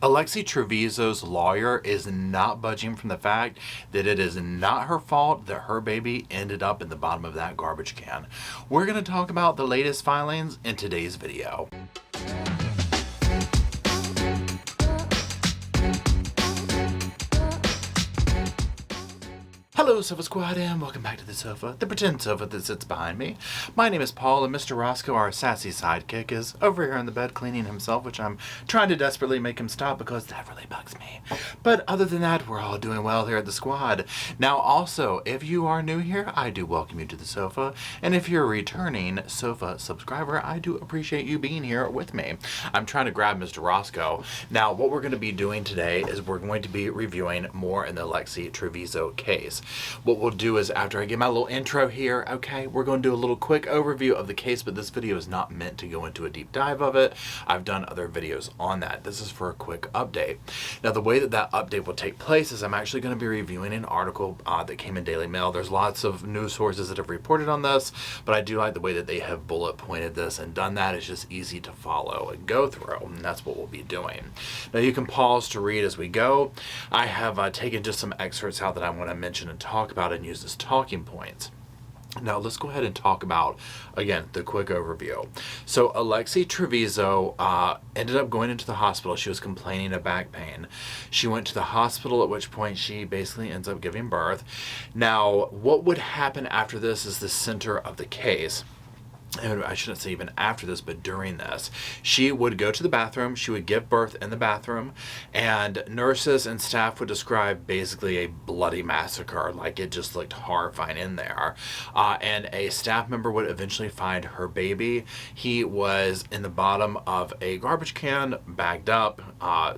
Alexee Trevizo's lawyer is not budging from the fact that it is not her fault that her baby ended up in the bottom of that garbage can. We're going to talk about the latest filings in today's video. Hello Sofa Squad and welcome back to the sofa, the pretend sofa that sits behind me. My name is Paul and Mr. Roscoe, our sassy sidekick, is over here in the bed cleaning himself, which I'm trying to desperately make him stop because that really bugs me. But other than that, we're all doing well here at the squad. Now also, if you are new here, I do welcome you to the sofa, and if you're a returning sofa subscriber, I do appreciate you being here with me. I'm trying to grab Mr. Roscoe. Now what we're going to be doing today is we're going to be reviewing more in the Alexee Trevizo case. What we'll do is, after I give my little intro here, okay, we're going to do a little quick overview of the case, but this video is not meant to go into a deep dive of it. I've done other videos on that. This is for a quick update. Now, the way that that update will take place is I'm actually going to be reviewing an article that came in Daily Mail. There's lots of news sources that have reported on this, but I do like the way that they have bullet pointed this and done that. It's just easy to follow and go through, and that's what we'll be doing. Now, you can pause to read as we go. I have taken just some excerpts out that I want to mention and talk about and use as talking points. Now let's go ahead and talk about, again, the quick overview. So Alexee Trevizo ended up going into the hospital. She was complaining of back pain. She went to the hospital, at which point she basically ends up giving birth. Now what would happen after this is the center of the case. And I shouldn't say even after this, but during this, she would go to the bathroom, she would give birth in the bathroom, and nurses and staff would describe basically a bloody massacre, like it just looked horrifying in there. And a staff member would eventually find her baby. He was in the bottom of a garbage can, bagged up,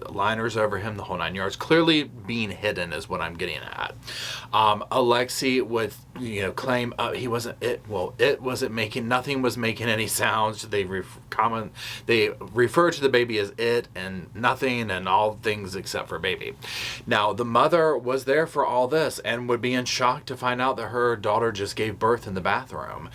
liners over him, the whole 9 yards, clearly being hidden is what I'm getting at. Alexee would, claim it wasn't making, nothing was making any sounds. They refer to the baby as it and nothing and all things except for baby. Now the mother was there for all this and would be in shock to find out that her daughter just gave birth in the bathroom.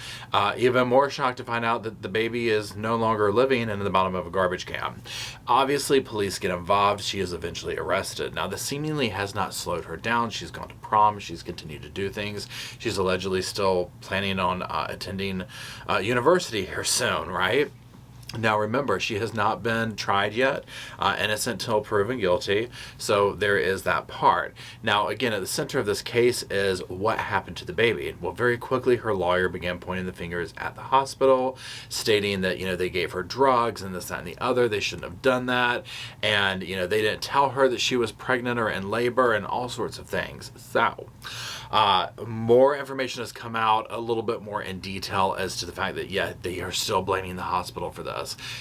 Even more shocked to find out that the baby is no longer living in the bottom of a garbage can. Obviously police get involved. She is eventually arrested. Now this seemingly has not slowed her down. She's gone to prom. She's continued to do things. She's allegedly still planning on attending university here soon, right? Now remember, she has not been tried yet, innocent till proven guilty, so there is that part. Now again, at the center of this case is what happened to the baby. Well, very quickly her lawyer began pointing the fingers at the hospital, stating that, they gave her drugs and this, that, and the other. They shouldn't have done that, and, they didn't tell her that she was pregnant or in labor and all sorts of things. So, more information has come out a little bit more in detail as to the fact that, yeah, they are still blaming the hospital for this.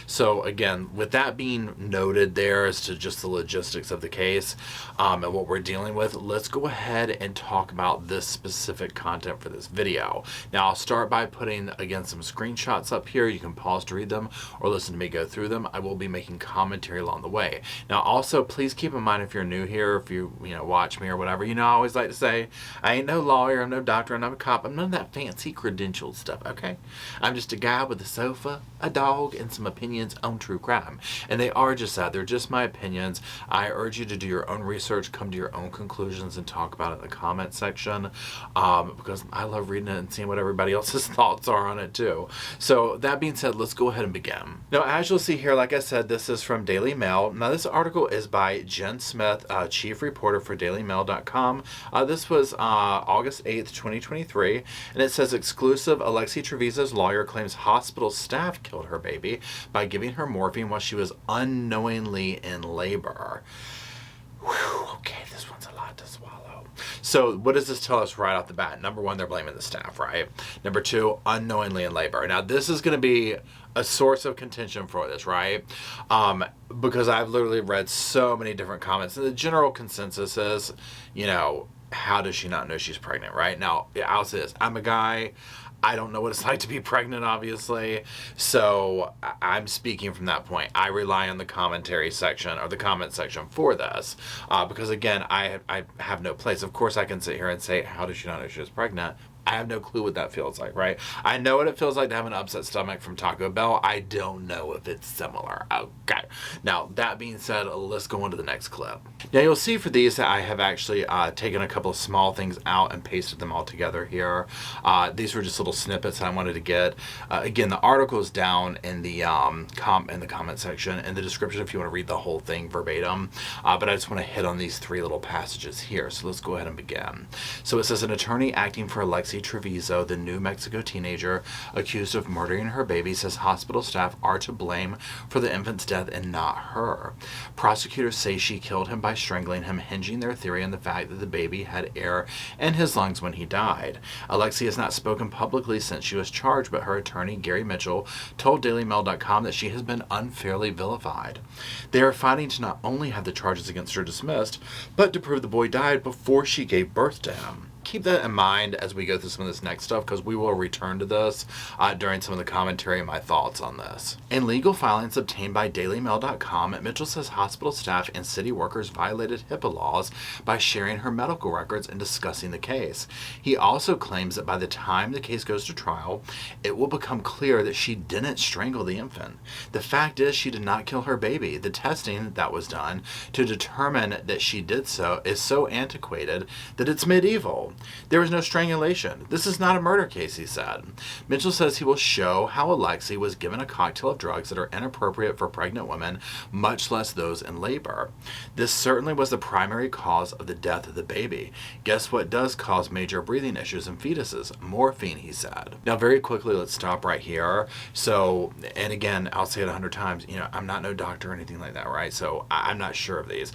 So again, with that being noted there as to just the logistics of the case and what we're dealing with, let's go ahead and talk about this specific content for this video. Now I'll start by putting, again, some screenshots up here. You can pause to read them or listen to me go through them. I will be making commentary along the way. Now also, please keep in mind, if you're new here, if you watch me or whatever, I always like to say, I ain't no lawyer, I'm no doctor, I'm not a cop, I'm none of that fancy credentialed stuff, okay? I'm just a guy with a sofa, a dog, and some opinions on true crime. And they are just that. They're just my opinions. I urge you to do your own research, come to your own conclusions, and talk about it in the comment section, because I love reading it and seeing what everybody else's thoughts are on it too. So that being said, let's go ahead and begin. Now, as you'll see here, like I said, this is from Daily Mail. Now, this article is by Jen Smith, chief reporter for DailyMail.com. This was August 8th, 2023, and it says, exclusive, Alexee Trevizo's lawyer claims hospital staff killed her baby by giving her morphine while she was unknowingly in labor. Whew, okay, this one's a lot to swallow. So what does this tell us right off the bat? Number one, they're blaming the staff, right? Number two, unknowingly in labor. Now, this is going to be a source of contention for this, right? Because I've literally read so many different comments, and the general consensus is, how does she not know she's pregnant, right? Now, I'll say this. I'm a guy. I don't know what it's like to be pregnant, obviously. So I'm speaking from that point. I rely on the commentary section or the comment section for this because, again, I have no place. Of course, I can sit here and say, how does she not know she was pregnant? I have no clue what that feels like, right? I know what it feels like to have an upset stomach from Taco Bell. I don't know if it's similar. Okay. Now, that being said, let's go on to the next clip. Now, you'll see for these that I have actually taken a couple of small things out and pasted them all together here. These were just little snippets I wanted to get. Again, the article is down in the comment section, in the description if you want to read the whole thing verbatim. But I just want to hit on these three little passages here. So let's go ahead and begin. So it says, an attorney acting for Alexee Trevizo, the New Mexico teenager accused of murdering her baby, says hospital staff are to blame for the infant's death and not her. Prosecutors say she killed him by strangling him, hinging their theory on the fact that the baby had air in his lungs when he died. Alexee has not spoken publicly since she was charged, but her attorney, Gary Mitchell, told DailyMail.com that she has been unfairly vilified. They are fighting to not only have the charges against her dismissed, but to prove the boy died before she gave birth to him. Keep that in mind as we go through some of this next stuff, because we will return to this during some of the commentary and my thoughts on this. In legal filings obtained by DailyMail.com, Mitchell says hospital staff and city workers violated HIPAA laws by sharing her medical records and discussing the case. He also claims that by the time the case goes to trial, it will become clear that she didn't strangle the infant. The fact is, she did not kill her baby. The testing that was done to determine that she did so is so antiquated that it's medieval. There was no strangulation. This is not a murder case, he said. Mitchell says he will show how Alexee was given a cocktail of drugs that are inappropriate for pregnant women, much less those in labor. This certainly was the primary cause of the death of the baby. Guess what does cause major breathing issues in fetuses? Morphine, he said. Now, very quickly, let's stop right here. So, and again, I'll say it 100 times, I'm not no doctor or anything like that, right? So I'm not sure of these.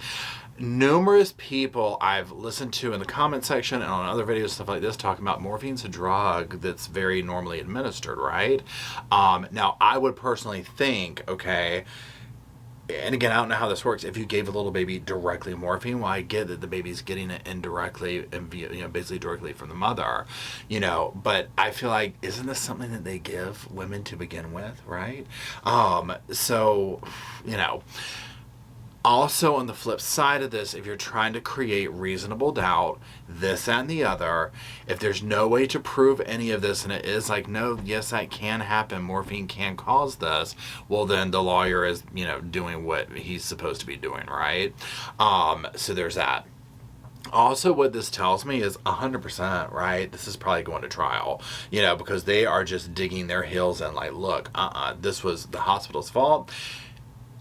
Numerous people I've listened to in the comment section and on other videos, stuff like this, talking about morphine's a drug that's very normally administered, right? Now, I would personally think, okay, and again, I don't know how this works. If you gave a little baby directly morphine, well, I get that the baby's getting it indirectly and basically directly from the mother, but I feel like, isn't this something that they give women to begin with, right? Also, on the flip side of this, if you're trying to create reasonable doubt, this, that, and the other, if there's no way to prove any of this, and it is like, no, yes, that can happen, morphine can cause this, well, then the lawyer is, doing what he's supposed to be doing, right? So there's that. Also, what this tells me is 100%, right? This is probably going to trial, because they are just digging their heels in like, look, this was the hospital's fault.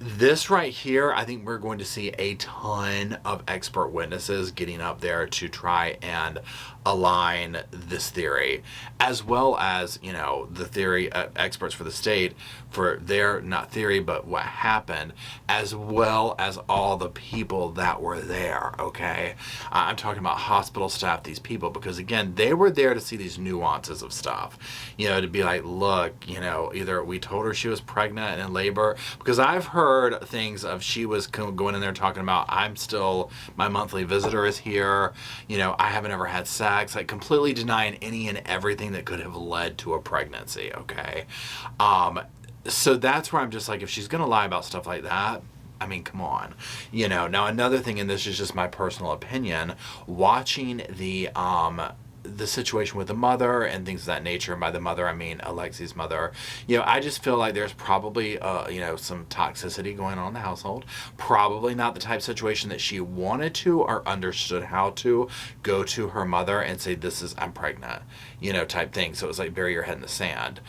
This right here, I think we're going to see a ton of expert witnesses getting up there to try and align this theory, as well as, the theory experts for the state for their, not theory, but what happened, as well as all the people that were there, okay? I'm talking about hospital staff, these people, because again, they were there to see these nuances of stuff, to be like, look, either we told her she was pregnant and in labor, because I've heard things of she was going in there talking about, my monthly visitor is here, I haven't ever had sex, like completely denying any and everything that could have led to a pregnancy, okay? So that's where I'm just like, if she's going to lie about stuff like that, I mean, come on. Now another thing, and this is just my personal opinion, watching the situation with the mother and things of that nature, and by the mother I mean Alexee's mother, I just feel like there's probably some toxicity going on in the household, probably not the type of situation that she wanted to or understood how to go to her mother and say, I'm pregnant, type thing. So it was like, bury your head in the sand,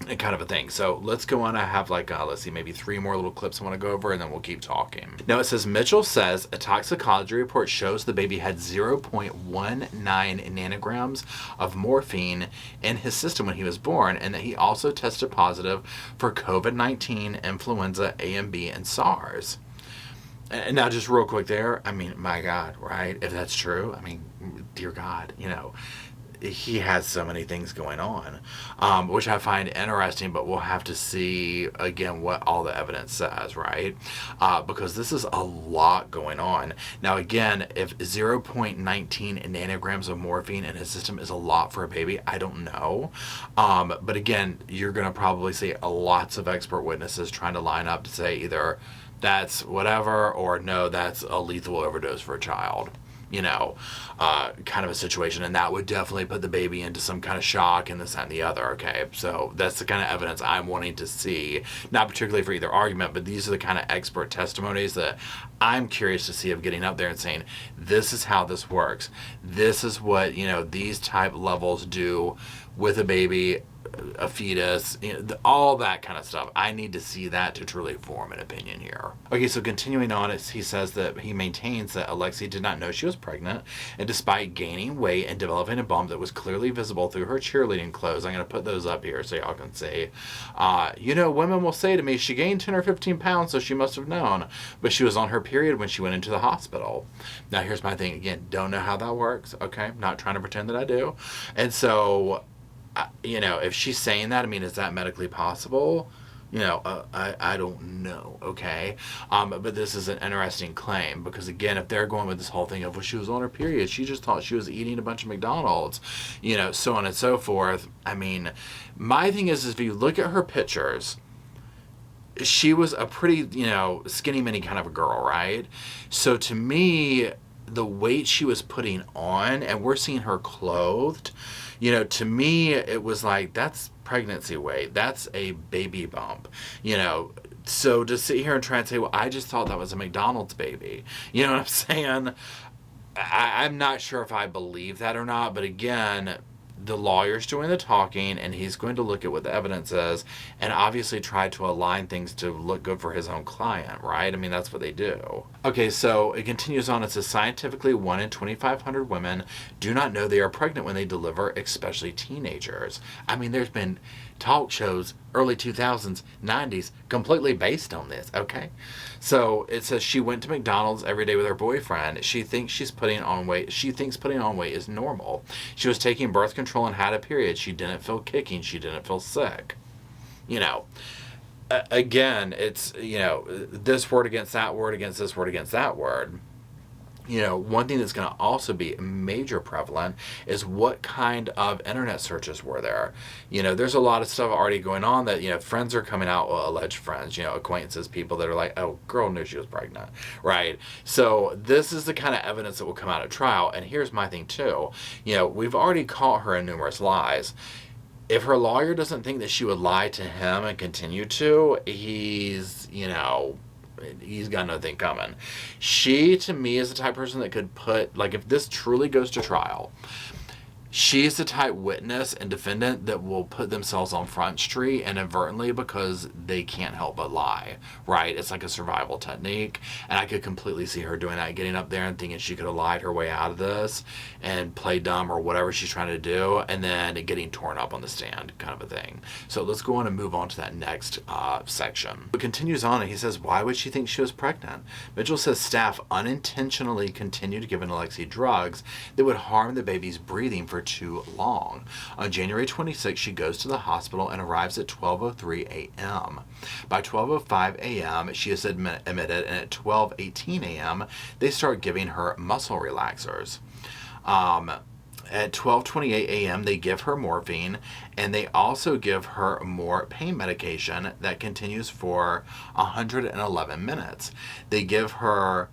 and kind of a thing. So let's go on. I have let's see, maybe 3 more little clips I want to go over, and then we'll keep talking. Now it says, Mitchell says a toxicology report shows the baby had 0.19 nanograms of morphine in his system when he was born, and that he also tested positive for COVID-19, influenza A and B, and SARS. And now just real quick there, I mean, my God, right? If that's true, I mean, dear God, he has so many things going on, which I find interesting, but we'll have to see, again, what all the evidence says, right? Because this is a lot going on. Now, again, if 0.19 nanograms of morphine in his system is a lot for a baby, I don't know. But again, you're going to probably see lots of expert witnesses trying to line up to say either that's whatever or no, that's a lethal overdose for a child. kind of a situation. And that would definitely put the baby into some kind of shock and this, that, and the other, okay? So that's the kind of evidence I'm wanting to see. Not particularly for either argument, but these are the kind of expert testimonies that I'm curious to see of getting up there and saying, this is how this works. This is what, these type levels do with a baby, a fetus, all that kind of stuff. I need to see that to truly form an opinion here. Okay, so continuing on, he says that he maintains that Alexee did not know she was pregnant, and despite gaining weight and developing a bump that was clearly visible through her cheerleading clothes, I'm going to put those up here so y'all can see. Women will say to me, she gained 10 or 15 pounds, so she must have known, but she was on her period when she went into the hospital. Now, here's my thing again. Don't know how that works, okay? Not trying to pretend that I do. And so, if she's saying that, is that medically possible? I don't know, okay? But this is an interesting claim because, again, if they're going with this whole thing of, well, she was on her period, she just thought she was eating a bunch of McDonald's, so on and so forth. My thing is if you look at her pictures, she was a pretty, skinny mini kind of a girl, right? So to me, the weight she was putting on, and we're seeing her clothed, to me, it was like, that's pregnancy weight. That's a baby bump, So to sit here and try and say, well, I just thought that was a McDonald's baby. You know what I'm saying? I'm not sure if I believe that or not. But again, the lawyer's doing the talking, and he's going to look at what the evidence is and obviously try to align things to look good for his own client, right? That's what they do. Okay, so it continues on. It says, scientifically, 1 in 2,500 women do not know they are pregnant when they deliver, especially teenagers. There's been talk shows, early 2000s, 90s, completely based on this, okay? So it says she went to McDonald's every day with her boyfriend. She thinks she's putting on weight. She thinks putting on weight is normal. She was taking birth control and had a period. She didn't feel kicking. She didn't feel sick. Again, it's, this word against that word against this word against that word. One thing that's going to also be major prevalent is what kind of internet searches were there. There's a lot of stuff already going on that, friends are coming out, well, alleged friends, acquaintances, people that are like, oh, girl knew she was pregnant, right? So this is the kind of evidence that will come out at trial. And here's my thing too. We've already caught her in numerous lies. If her lawyer doesn't think that she would lie to him and continue to, he's got nothing coming. She, to me, is the type of person that could put, if this truly goes to trial, she's the type witness and defendant that will put themselves on Front Street inadvertently because they can't help but lie, right? It's like a survival technique, and I could completely see her doing that, getting up there and thinking she could have lied her way out of this and play dumb or whatever she's trying to do, and then getting torn up on the stand, kind of a thing. So let's go on and move on to that next section. It continues on, and he says, why would she think she was pregnant? Mitchell says staff unintentionally continued giving Alexee drugs that would harm the baby's breathing for too long. On January 26th, she goes to the hospital and arrives at 12:03 a.m. By 12:05 a.m., she is admitted, and at 12:18 a.m., they start giving her muscle relaxers. At 12:28 a.m., they give her morphine, and they also give her more pain medication that continues for 111 minutes. They give her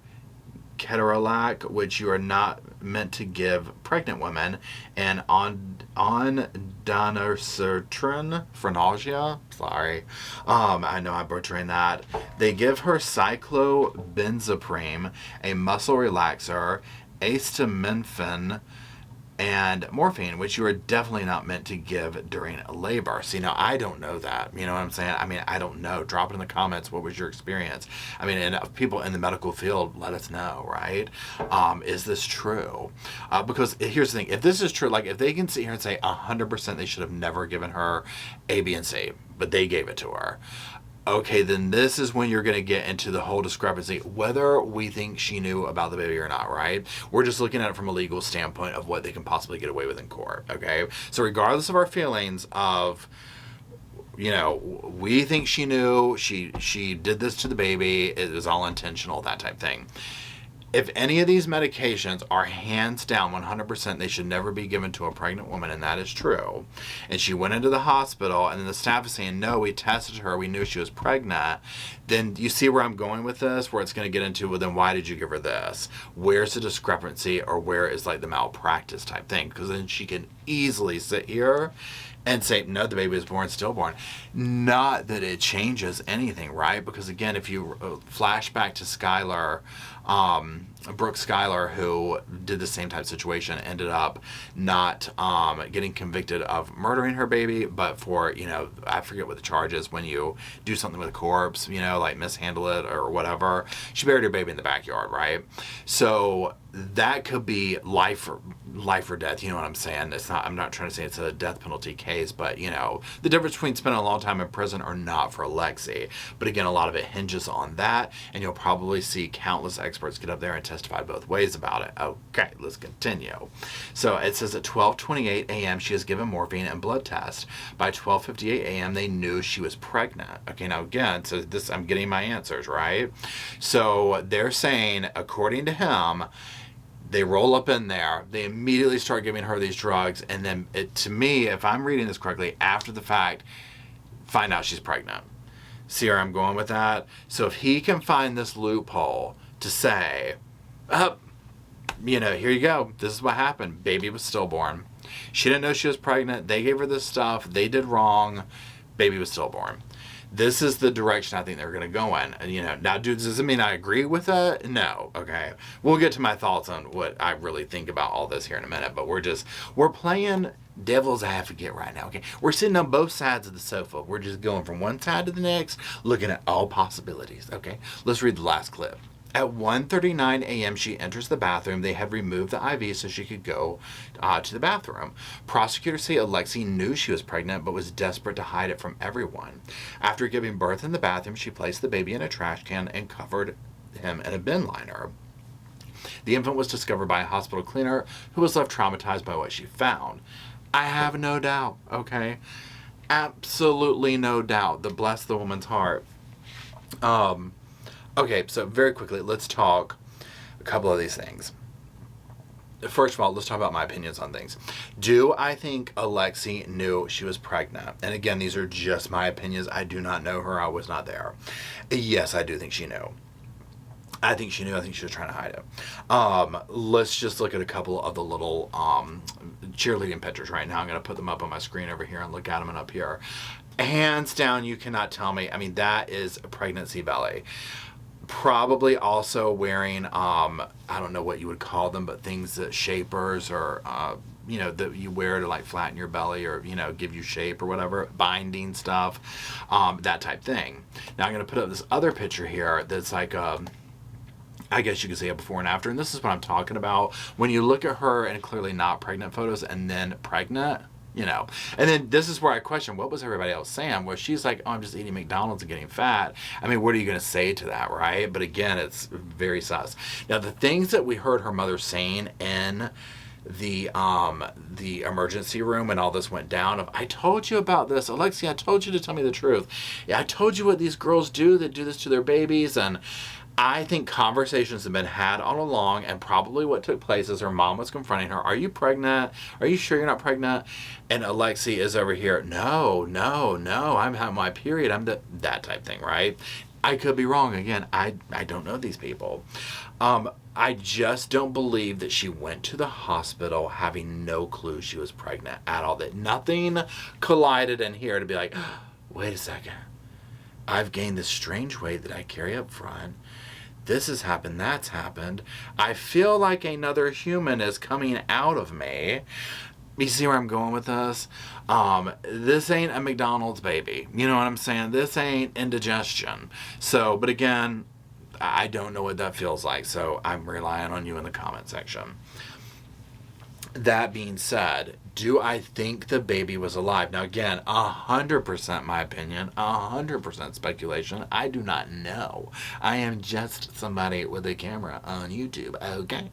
ketorolac, which you are not meant to give pregnant women, and ondansetron for nausea. Sorry, I know I'm butchering that. They give her cyclobenzaprine, a muscle relaxer, acetaminophen, and morphine, which you are definitely not meant to give during labor. See, now I don't know that. You know what I'm saying? I don't know. Drop it in the comments. What was your experience? And people in the medical field, let us know, right? Is this true? Because here's the thing. If this is true, if they can sit here and say 100% they should have never given her A, B, and C, but they gave it to her. Okay, then this is when you're going to get into the whole discrepancy, whether we think she knew about the baby or not, right? We're just looking at it from a legal standpoint of what they can possibly get away with in court, okay? So regardless of our feelings of, we think she knew, she did this to the baby, it was all intentional, that type thing. If any of these medications are hands down 100%, they should never be given to a pregnant woman, and that is true. And she went into the hospital, and then the staff is saying, no, we tested her, we knew she was pregnant. Then you see where I'm going with this, where it's going to get into, well, then why did you give her this? Where's the discrepancy, or where is like the malpractice type thing? Because then she can easily sit here and say, no, the baby was born stillborn. Not that it changes anything, right? Because again, if you flash back to Skylar, Brooke Schuyler, who did the same type of situation, ended up not getting convicted of murdering her baby, but for, I forget what the charge is when you do something with a corpse, like mishandle it or whatever. She buried her baby in the backyard, right? So that could be life or death. You know what I'm saying? I'm not trying to say it's a death penalty case, but the difference between spending a long time in prison or not for Alexee. But again, a lot of it hinges on that, and you'll probably see countless experts get up there and testify both ways about it. Okay, let's continue. So it says at 12:28 a.m. she is given morphine and blood test. By 12:58 a.m. they knew she was pregnant. Okay, now again, so this, I'm getting my answers, right? So they're saying, according to him, they roll up in there, they immediately start giving her these drugs, and then, to me, if I'm reading this correctly, after the fact, find out she's pregnant. See where I'm going with that? So if he can find this loophole to say, here you go, this is what happened, baby was stillborn. She didn't know she was pregnant, they gave her this stuff, they did wrong, baby was stillborn. This is the direction I think they're going to go in. Now, does it mean I agree with it? No. Okay. We'll get to my thoughts on what I really think about all this here in a minute, but we're playing devil's advocate right now. Okay. We're sitting on both sides of the sofa. We're just going from one side to the next, looking at all possibilities. Okay. Let's read the last clip. At 1:39 a.m., she enters the bathroom. They had removed the IV so she could go to the bathroom. Prosecutors say Alexee knew she was pregnant but was desperate to hide it from everyone. After giving birth in the bathroom, she placed the baby in a trash can and covered him in a bin liner. The infant was discovered by a hospital cleaner who was left traumatized by what she found. I have no doubt, okay? Absolutely no doubt. Bless the woman's heart. Okay, so very quickly, let's talk a couple of these things. First of all, let's talk about my opinions on things. Do I think Alexee knew she was pregnant? And again, these are just my opinions. I do not know her. I was not there. Yes, I do think she knew. I think she knew. I think she was trying to hide it. Let's just look at a couple of the little cheerleading pictures right now. I'm going to put them up on my screen over here and look at them and up here. Hands down, you cannot tell me. I mean, that is a pregnancy belly. Probably also wearing, I don't know what you would call them, but things that shapers or, that you wear to like flatten your belly or, give you shape or whatever, binding stuff, that type thing. Now I'm going to put up this other picture here that's like, I guess you could say a before and after, and this is what I'm talking about. When you look at her and clearly not pregnant photos and then pregnant, and then this is where I question, what was everybody else saying? Well, she's like, oh, I'm just eating McDonald's and getting fat. I mean, what are you going to say to that, right? But again, it's very sus. Now, the things that we heard her mother saying in the emergency room and all this went down, I told you about this. Alexee, I told you to tell me the truth. Yeah, I told you what these girls do. They do this to their babies, and I think conversations have been had all along, and probably what took place is her mom was confronting her. Are you pregnant? Are you sure you're not pregnant? And Alexee is over here. No, I'm having my period. That type thing, right? I could be wrong. Again, I don't know these people. I just don't believe that she went to the hospital having no clue she was pregnant at all. That nothing collided in here to be like, wait a second. I've gained this strange weight that I carry up front. This has happened, that's happened. I feel like another human is coming out of me. You see where I'm going with this? This ain't a McDonald's baby. You know what I'm saying? This ain't indigestion. So, but again, I don't know what that feels like. So I'm relying on you in the comment section. That being said, do I think the baby was alive? Now again, 100% my opinion, 100% speculation. I do not know. I am just somebody with a camera on YouTube, okay?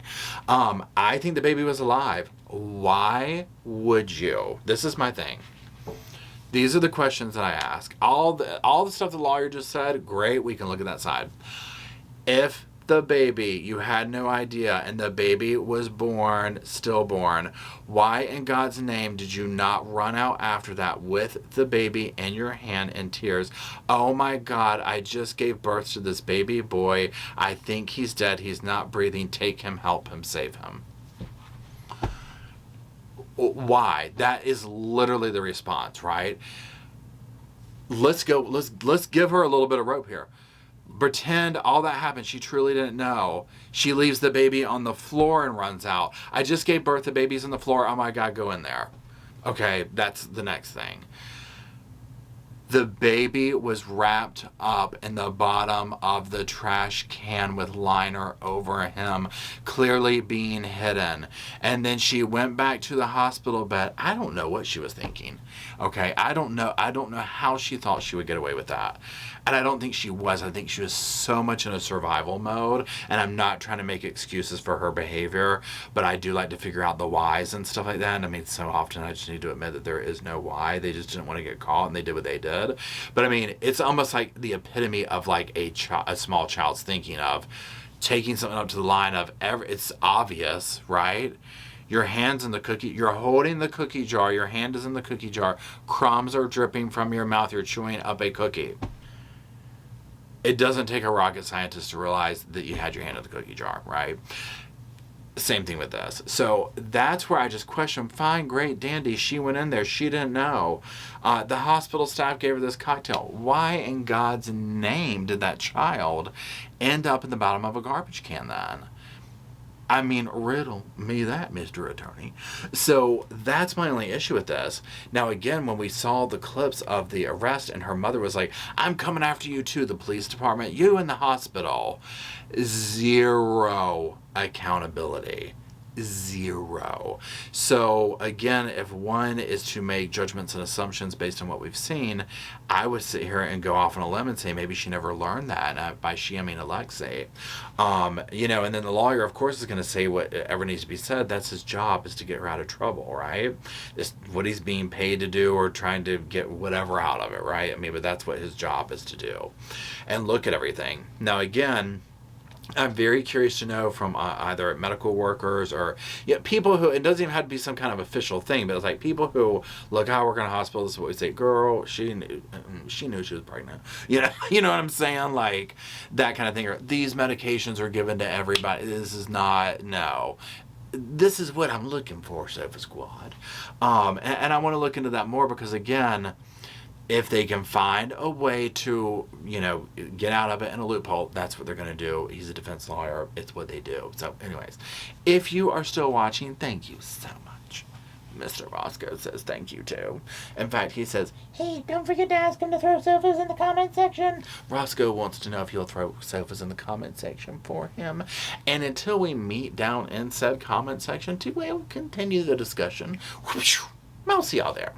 I think the baby was alive. Why would you? This is my thing. These are the questions that I ask. All the stuff the lawyer just said, great, we can look at that side. If the baby. You had no idea, and the baby was born, stillborn. Why in God's name did you not run out after that with the baby in your hand in tears? Oh my God, I just gave birth to this baby boy. I think he's dead. He's not breathing. Take him, help him, save him. Why? That is literally the response, right? Let's give her a little bit of rope here. Pretend all that happened. She truly didn't know. She leaves the baby on the floor and runs out. I just gave birth. The baby's on the floor. Oh my God, go in there. Okay, that's the next thing. The baby was wrapped up in the bottom of the trash can with liner over him, clearly being hidden. And then she went back to the hospital bed. I don't know what she was thinking. Okay, I don't know how she thought she would get away with that. And I don't think she was. I think she was so much in a survival mode. And I'm not trying to make excuses for her behavior, but I do like to figure out the whys and stuff like that. And I mean, so often I just need to admit that there is no why. They just didn't want to get caught, and they did what they did. But I mean, it's almost like the epitome of like a small child's thinking of taking something up to the line of it's obvious, right? Your hand's in the cookie, you're holding the cookie jar, your hand is in the cookie jar, crumbs are dripping from your mouth, you're chewing up a cookie. It doesn't take a rocket scientist to realize that you had your hand in the cookie jar, right? Same thing with this. So that's where I just question, fine, great, dandy, she went in there, she didn't know. The hospital staff gave her this cocktail. Why in God's name did that child end up in the bottom of a garbage can then? I mean, riddle me that, Mr. Attorney. So that's my only issue with this. Now, again, when we saw the clips of the arrest and her mother was like, I'm coming after you too, the police department, you in the hospital. Zero accountability. Zero. So again, if one is to make judgments and assumptions based on what we've seen, I would sit here and go off on a limb and say maybe she never learned that. And by she, I mean Alexee. And then the lawyer, of course, is going to say whatever needs to be said. That's his job, is to get her out of trouble, right? It's what he's being paid to do, or trying to get whatever out of it, right? I mean, but that's what his job is to do. And look at everything. Now, again, I'm very curious to know from either medical workers or people who, it doesn't even have to be some kind of official thing, but it's like people who, look, I work in a hospital, this is what we say, girl, she knew she was pregnant. You know what I'm saying? Like that kind of thing. Or these medications are given to everybody. This is not, no. This is what I'm looking for, Sofa Squad. And I want to look into that more because, again, if they can find a way to, get out of it in a loophole, that's what they're going to do. He's a defense lawyer. It's what they do. So anyways, if you are still watching, thank you so much. Mr. Roscoe says thank you too. In fact, he says, hey, don't forget to ask him to throw sofas in the comment section. Roscoe wants to know if you'll throw sofas in the comment section for him. And until we meet down in said comment section, we'll continue the discussion. I'll see y'all there.